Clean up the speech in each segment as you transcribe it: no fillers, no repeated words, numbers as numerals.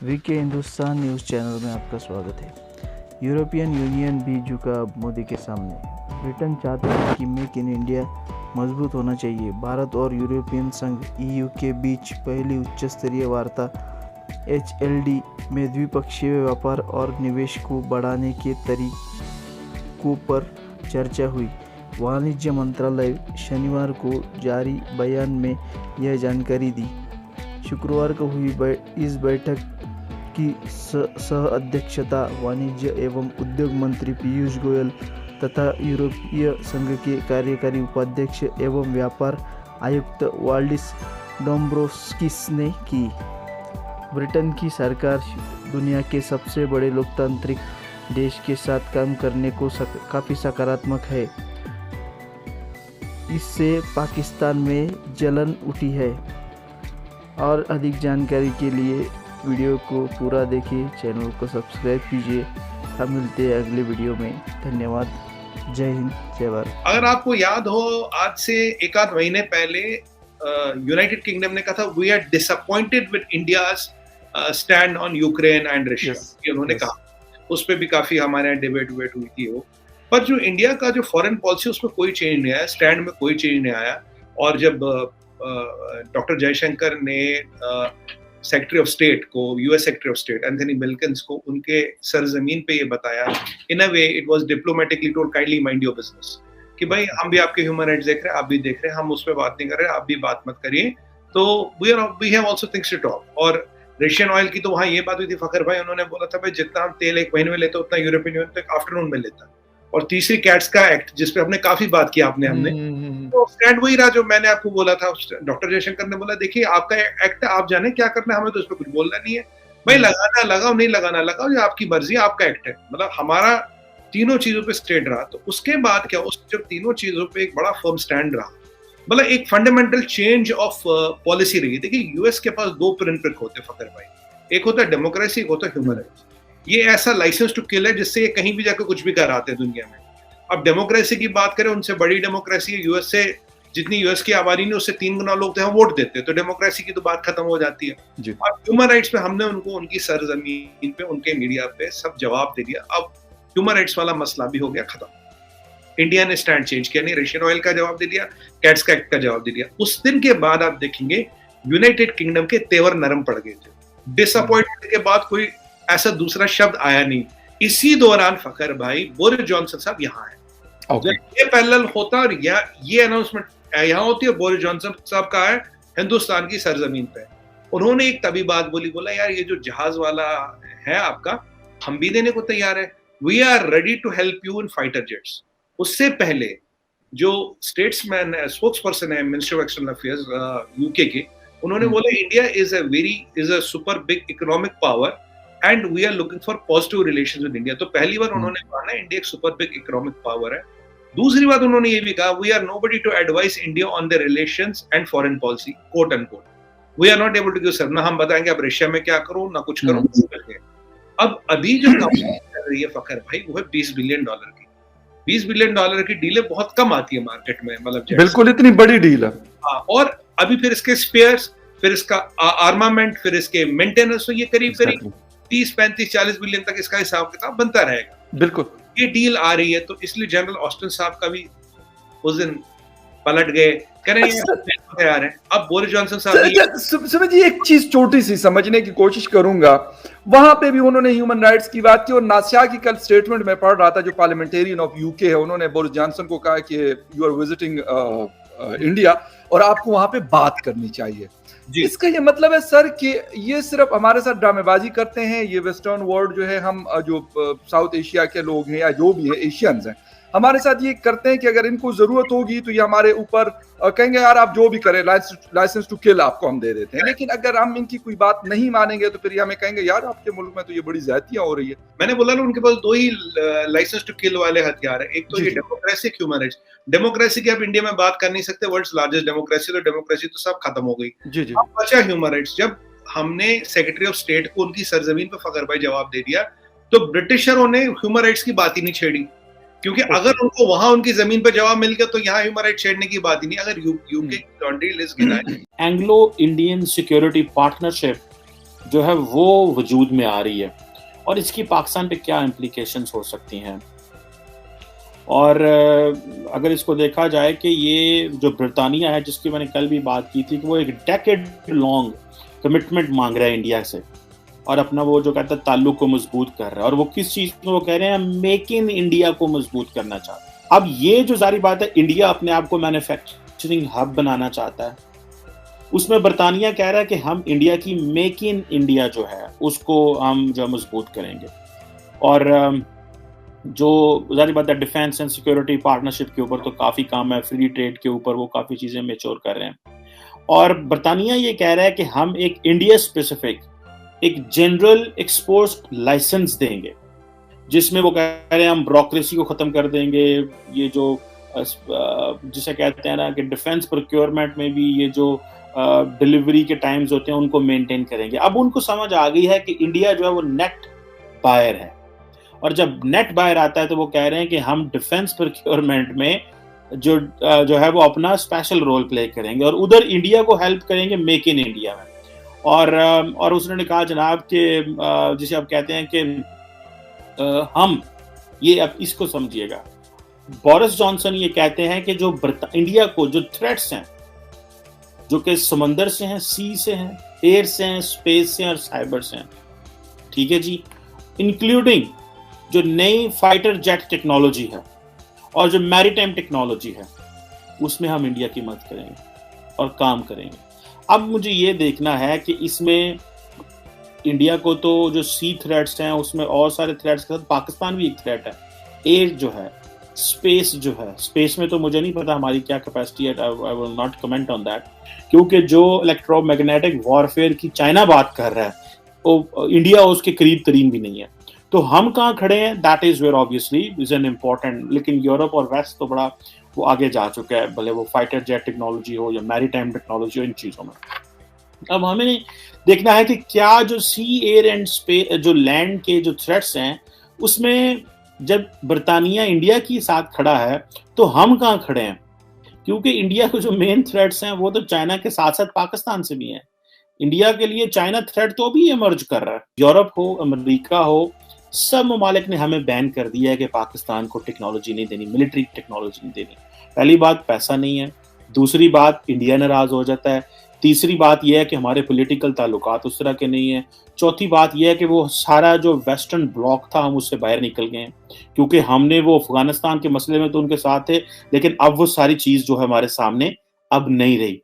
VK Hindustan news channel में आपका स्वागत है। यूरोपियन यूनियन भी झुका अब मोदी के सामने। ब्रिटेन चाहता है कि मेक इन इंडिया मजबूत होना चाहिए। भारत और यूरोपियन संघ ईयू के बीच पहली उच्च स्तरीय वार्ता HLD में द्विपक्षीय व्यापार और निवेश को बढ़ाने के तरीकों पर चर्चा हुई। वाणिज्य मंत्रालय शनिवार को जारी बयान में यह जानकारी दी। शुक्रवार को हुई इस बैठक की सह अध्यक्षता वाणिज्य एवं उद्योग मंत्री पीयूष गोयल तथा यूरोपीय संघ के कार्यकारी उपाध्यक्ष एवं व्यापार आयुक्त वाल्डिस डोम्ब्रोवस्किस ने की। ब्रिटेन की सरकार दुनिया के सबसे बड़े लोकतांत्रिक देश के साथ काम करने को काफ़ी सकारात्मक है। इससे पाकिस्तान में जलन उठी है। और अधिक जानकारी के लिए वीडियो को पूरा देखिए, चैनल को सब्सक्राइब कीजिए। हम मिलते हैं अगले वीडियो में। धन्यवाद। जय हिंद, जय भारत। अगर आपको याद हो, आज से एक आध महीने पहले यूनाइटेड किंगडम ने कहा था we are disappointed with India's stand on Ukraine and Russia. ये उन्होंने कहा, उस पर भी काफी हमारे यहाँ डिबेट हुई थी वो। पर जो इंडिया का जो फॉरेन पॉलिसी उसमें कोई चेंज नहीं आया, स्टैंड में कोई चेंज नहीं आया। और जब डॉक्टर जयशंकर ने सेक्रेटरी ऑफ स्टेट को, US secretary of state Anthony मिल्किंस को उनके सरजमीन पे ये बताया, in a way it was diplomatically told kindly mind your business, कि भाई हम भी आपके ह्यूमन राइट्स देख रहे हैं, आप भी देख रहे हैं, हम उस पर बात नहीं कर रहे, आप भी बात मत करिए। तो we have also things to talk. और रशियन ऑयल की तो वहाँ ये बात हुई थी, फखर भाई उन्होंने बोला था भाई जितना हम तेल एक महीने में लेते उतना यूरोपियन यूनियन तो आफ्टरनून में लेता। और तीसरी कैट्स का एक्ट, जिसपे हमने काफी बात की हमने तो स्टैंड वही रहा जो मैंने आपको बोला था। डॉक्टर जयशंकर ने बोला देखिए आपका एक्ट है, आप जाने क्या करना है, हमें तो इस पर कुछ बोलना नहीं है भाई, लगाना लगाओ, नहीं लगाना लगाओ, ये आपकी मर्जी है, आपका एक्ट है। मतलब हमारा तीनों चीजों पे स्टैंड रहा। तो उसके बाद क्या, उस जब तीनों चीजों पे एक बड़ा फर्म स्टैंड रहा, मतलब एक फंडामेंटल चेंज ऑफ पॉलिसी रही। देखिए यूएस के पास दो प्रिंसिपल होते फकर भाई, एक होता है डेमोक्रेसी, एक होता है ह्यूमन राइट्स। ये ऐसा लाइसेंस टू किल है जिससे ये कहीं भी जाकर कुछ भी कराते हैं दुनिया में। अब डेमोक्रेसी की बात करें, उनसे बड़ी डेमोक्रेसी है यूएस से, जितनी यूएस की आबादी ने उससे 3 गुना लोग थे वोट देते हैं, तो डेमोक्रेसी की तो बात खत्म हो जाती है। और ह्यूमन राइट्स पे हमने उनको उनकी सरजमीन पे, उनके मीडिया पे सब जवाब दे दिया। अब ह्यूमन राइट्स वाला मसला भी हो गया खत्म। इंडिया ने स्टैंड चेंज किया नहीं, रशियन ऑयल का जवाब दे दिया, कैट्स का एक्ट का जवाब दे दिया। उस दिन के बाद आप देखेंगे यूनाइटेड किंगडम के तेवर नरम पड़ गए थे। डिसअपॉइंटमेंट के बाद कोई ऐसा दूसरा शब्द आया नहीं। इसी दौरान फखर भाई बोरिस जॉनसन साहब यहाँ है। ये पैरेलल होता और ये अनाउंसमेंट यहाँ होती है, बोरिस जॉनसन साहब का है हिंदुस्तान की सरजमीन पे। उन्होंने एक तभी बात बोला यार ये जो जहाज वाला है आपका, हम भी देने को तैयार है, we are ready to help you in fighter jets. उससे पहले जो स्टेट्समैन स्पोक्स पर्सन है minister of external affairs UK के, उन्होंने बोला India is a super big economic power and we are looking for positive relations with India. तो पहली बार उन्होंने कहा इंडिया एक सुपर बिग इकोनॉमिक पावर है। दूसरी बात उन्होंने ये भी कहा we are nobody to advise India on the relations and foreign policy, quote and quote. We are not able to give sir, ना हम बताएंगे अब रशिया में क्या करो, ना कुछ करो। अब अभी जो कंपनी कर रही है फखर भाई वो है $20 बिलियन की। $20 बिलियन की डीलें बहुत कम आती है मार्केट में, मतलब बिल्कुल इतनी बड़ी डील है। और अभी फिर इसके स्पेयर्स, फिर इसका आर्मामेंट, फिर इसके मेंटेनेंस, तो ये करीब 30, 35, 40 बिलियन तक इसका हिसाब किताब बनता रहेगा। बिल्कुल ये डील आ रही है, तो इसलिए जनरल ऑस्टिन साहब का भी उस दिन पलट गए, कह रहे हैं तैयार है। अब बोरिस जॉनसन साहब समझिए, एक चीज छोटी सी समझने की कोशिश करूंगा। वहां पे भी उन्होंने ह्यूमन राइट्स की बात की, और नासिया की कल स्टेटमेंट में पढ़ रहा था, जो पार्लियामेंटेरियन ऑफ यूके है, उन्होंने बोरिस जॉनसन को कहा कि यू आर विजिटिंग इंडिया और आपको वहां पे बात करनी चाहिए। इसका ये मतलब है सर कि ये सिर्फ हमारे साथ ड्रामेबाजी करते हैं, ये वेस्टर्न वर्ल्ड जो है, हम जो साउथ एशिया के लोग हैं या जो भी है एशियंस हैं, हमारे साथ ये करते हैं कि अगर इनको जरूरत होगी तो ये हमारे ऊपर कहेंगे यार आप जो भी करें, लाइसेंस टू किल आपको हम दे देते हैं। लेकिन अगर हम इनकी कोई बात नहीं मानेंगे तो फिर हमें कहेंगे यार आपके मुल्क में तो ये बड़ी ज्यादतियां हो रही है। मैंने बोला ना, उनके पास दो ही लाइसेंस टू किल वाले हथियार है, एक तो ये डेमोक्रेसी, ह्यूमन राइट्स। डेमोक्रेसी की आप इंडिया में बात कर नहीं सकते, वर्ल्ड्स लार्जेस्ट डेमोक्रेसी, तो डेमोक्रेसी तो सब खत्म हो गई। अब बचा ह्यूमन राइट्स। जब हमने सेक्रेटरी ऑफ स्टेट को उनकी सरजमीन पर फखर भाई जवाब दे दिया, तो ब्रिटिशरों ने ह्यूमन राइट्स की बात ही नहीं छेड़ी, क्योंकि अगर उनको वहां उनकी जमीन पर जवाब मिल गया तो यहाँ ह्यूमन राइट छेड़ने की बात ही नहीं। अगर यूके की लॉन्ड्री लिस्ट गिराए, एंग्लो इंडियन सिक्योरिटी पार्टनरशिप जो है वो वजूद में आ रही है, और इसकी पाकिस्तान पे क्या इम्प्लीकेशंस हो सकती हैं। और अगर इसको देखा जाए कि ये जो ब्रिटानिया है, जिसकी मैंने कल भी बात की थी कि वो एक डेकेड लॉन्ग कमिटमेंट मांग रहा है इंडिया से, और अपना वो जो कहता है ताल्लुक को मजबूत कर रहा है, और वो किस चीज़ में वो कह रहे हैं मेक इन इंडिया को मजबूत करना चाहते हैं। अब ये जो सारी बात है, इंडिया अपने आप को मैन्युफैक्चरिंग हब बनाना चाहता है, उसमें बरतानिया कह रहा है कि हम इंडिया की मेक इन इंडिया जो है उसको हम जो मजबूत करेंगे। और जो जारी बात है डिफेंस एंड सिक्योरिटी पार्टनरशिप के ऊपर तो काफ़ी काम है, फ्री ट्रेड के ऊपर वो काफ़ी चीज़ें मेच्योर कर रहे हैं। और बरतानिया ये कह रहा है कि हम एक इंडिया स्पेसिफिक एक जनरल एक्सपोर्ट लाइसेंस देंगे, जिसमें वो कह रहे हैं हम ब्यूरोक्रेसी को ख़त्म कर देंगे, ये जो जिसे कहते हैं ना कि डिफेंस प्रोक्योरमेंट में भी ये जो डिलीवरी के टाइम्स होते हैं उनको मेंटेन करेंगे। अब उनको समझ आ गई है कि इंडिया जो है वो नेट बायर है, और जब नेट बायर आता है तो वो कह रहे हैं कि हम डिफेंस प्रोक्योरमेंट में जो है वो अपना स्पेशल रोल प्ले करेंगे, और उधर इंडिया को हेल्प करेंगे मेक इन इंडिया में। और उसने कहा जनाब कि जिसे आप कहते हैं कि हम ये अब इसको समझिएगा, बोरिस जॉनसन ये कहते हैं कि जो इंडिया को जो थ्रेट्स हैं जो कि समंदर से हैं, सी से हैं, एयर से हैं, स्पेस से हैं और साइबर से हैं, ठीक है जी, इंक्लूडिंग जो नई फाइटर जेट टेक्नोलॉजी है और जो मैरीटाइम टेक्नोलॉजी है, उसमें हम इंडिया की मदद करेंगे और काम करेंगे। अब मुझे ये देखना है कि इसमें इंडिया को तो जो सी थ्रेट्स हैं उसमें और सारे थ्रेट्स के साथ पाकिस्तान भी एक थ्रेट है, एयर जो है, स्पेस जो है, स्पेस में तो मुझे नहीं पता हमारी क्या कैपेसिटी है, I will not comment on that, क्योंकि जो इलेक्ट्रोमैग्नेटिक वॉरफेयर की चाइना बात कर रहा है वो इंडिया उसके करीब तरीन भी नहीं है। तो हम कहाँ खड़े हैं, that is where obviously is an important, लेकिन यूरोप और वेस्ट तो बड़ा वो आगे जा चुका है, भले वो फाइटर जेट टेक्नोलॉजी हो या मैरीटाइम टेक्नोलॉजी हो, इन चीज़ों में। अब हमें देखना है कि क्या जो सी, एयर एंड स्पेस, जो लैंड के जो थ्रेट्स हैं, उसमें जब बरतानिया इंडिया के साथ खड़ा है तो हम कहाँ खड़े हैं, क्योंकि इंडिया को जो मेन थ्रेट्स हैं वो तो चाइना के साथ साथ पाकिस्तान से भी हैं। इंडिया के लिए चाइना थ्रेट तो भी इमर्ज कर रहा है। यूरोप हो, अमेरिका हो, सब ममालिक ने हमें बैन कर दिया है कि पाकिस्तान को टेक्नोलॉजी नहीं देनी, मिलिट्री टेक्नोलॉजी नहीं देनी। पहली बात पैसा नहीं है, दूसरी बात इंडिया नाराज हो जाता है, तीसरी बात यह है कि हमारे पॉलिटिकल ताल्लुकात उस तरह के नहीं है, चौथी बात यह है कि वो सारा जो वेस्टर्न ब्लॉक था हम उससे बाहर निकल गए हैं, क्योंकि हमने वो अफगानिस्तान के मसले में तो उनके साथ थे, लेकिन अब वो सारी चीज़ जो है हमारे सामने अब नहीं रही।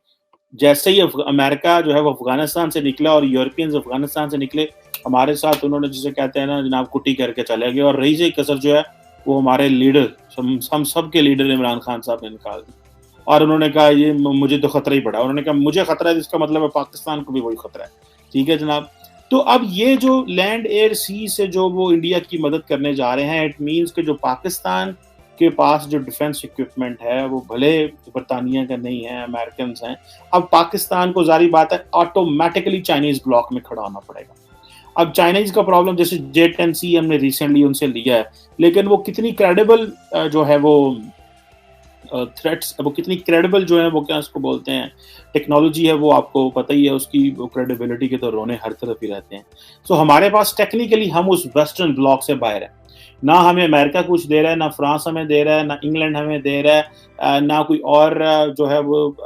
जैसे ही अमेरिका जो है वो अफगानिस्तान से निकला और यूरोपियंस अफगानिस्तान से निकले, हमारे साथ उन्होंने जिसे कहते हैं ना जनाब कुटी करके चले गए, और रही से कसर जो है वो हमारे लीडर, हम सब के लीडर इमरान खान साहब ने निकाल दी, और उन्होंने कहा ये मुझे तो खतरा ही पड़ा, उन्होंने कहा मुझे खतरा है, इसका मतलब है पाकिस्तान को भी वही खतरा है, ठीक है जनाब। तो अब ये जो लैंड, एयर, सी से जो वो इंडिया की मदद करने जा रहे हैं, इट मीन्स कि जो पाकिस्तान के पास जो डिफेंस इक्विपमेंट है वो भले बरतानिया का नहीं है, अमेरिकन हैं, अब पाकिस्तान को जारी बात है ऑटोमेटिकली चाइनीज ब्लॉक में खड़ा होना पड़ेगा। अब चाइनीज का प्रॉब्लम, जैसे J-10C हमने रिसेंटली उनसे लिया है, लेकिन वो कितनी क्रेडिबल जो है वो थ्रेट्स, वो कितनी क्रेडिबल जो है वो क्या उसको बोलते हैं टेक्नोलॉजी है, वो आपको पता ही है, उसकी वो क्रेडिबिलिटी के तो रोने हर तरफ ही रहते हैं। सो हमारे पास टेक्निकली हम उस वेस्टर्न ब्लॉक से बाहर है, ना हमें अमेरिका कुछ दे रहा है, ना फ्रांस हमें दे रहा है, ना इंग्लैंड हमें दे रहा है, ना कोई और जो है वो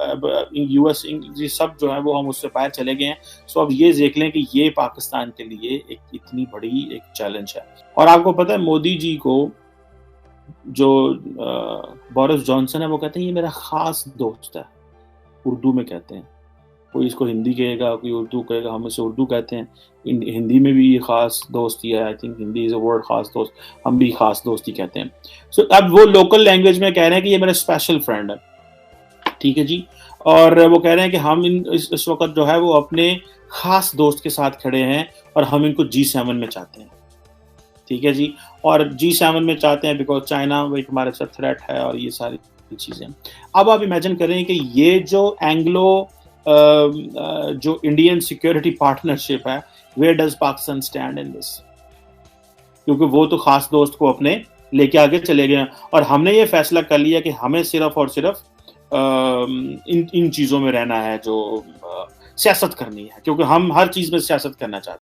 यूएस, ये सब जो है वो हम उससे बाहर चले गए हैं। सो अब ये देख लें कि ये पाकिस्तान के लिए एक इतनी बड़ी एक चैलेंज है। और आपको पता है मोदी जी को जो बोरिस जॉनसन है वो कहते हैं ये मेरा खास दोस्त है, उर्दू में कहते हैं, कोई इसको हिंदी कहेगा, कोई उर्दू कहेगा, हम इसे उर्दू कहते हैं, हिंदी में भी ये खास दोस्ती है, I think Hindi is a word खास दोस्त, हम भी खास दोस्ती कहते हैं। सो अब वो लोकल लैंग्वेज में कह रहे हैं कि ये मेरा स्पेशल फ्रेंड है, ठीक है जी, और वो कह रहे हैं कि हम इस वक्त जो है वो अपने खास दोस्त के साथ खड़े हैं और हम इनको G7 में चाहते हैं, ठीक है जी, और G7 में चाहते हैं बिकॉज चाइना वो एक हमारे साथ थ्रेट है और ये सारी चीज़ें। अब आप इमेजिन करें कि ये जो एंग्लो जो इंडियन सिक्योरिटी पार्टनरशिप है, where does Pakistan stand in this, क्योंकि वो तो खास दोस्त को अपने लेके आगे चले गए और हमने ये फैसला कर लिया कि हमें सिर्फ और सिर्फ इन चीज़ों में रहना है, जो सियासत करनी है, क्योंकि हम हर चीज में सियासत करना चाहते हैं।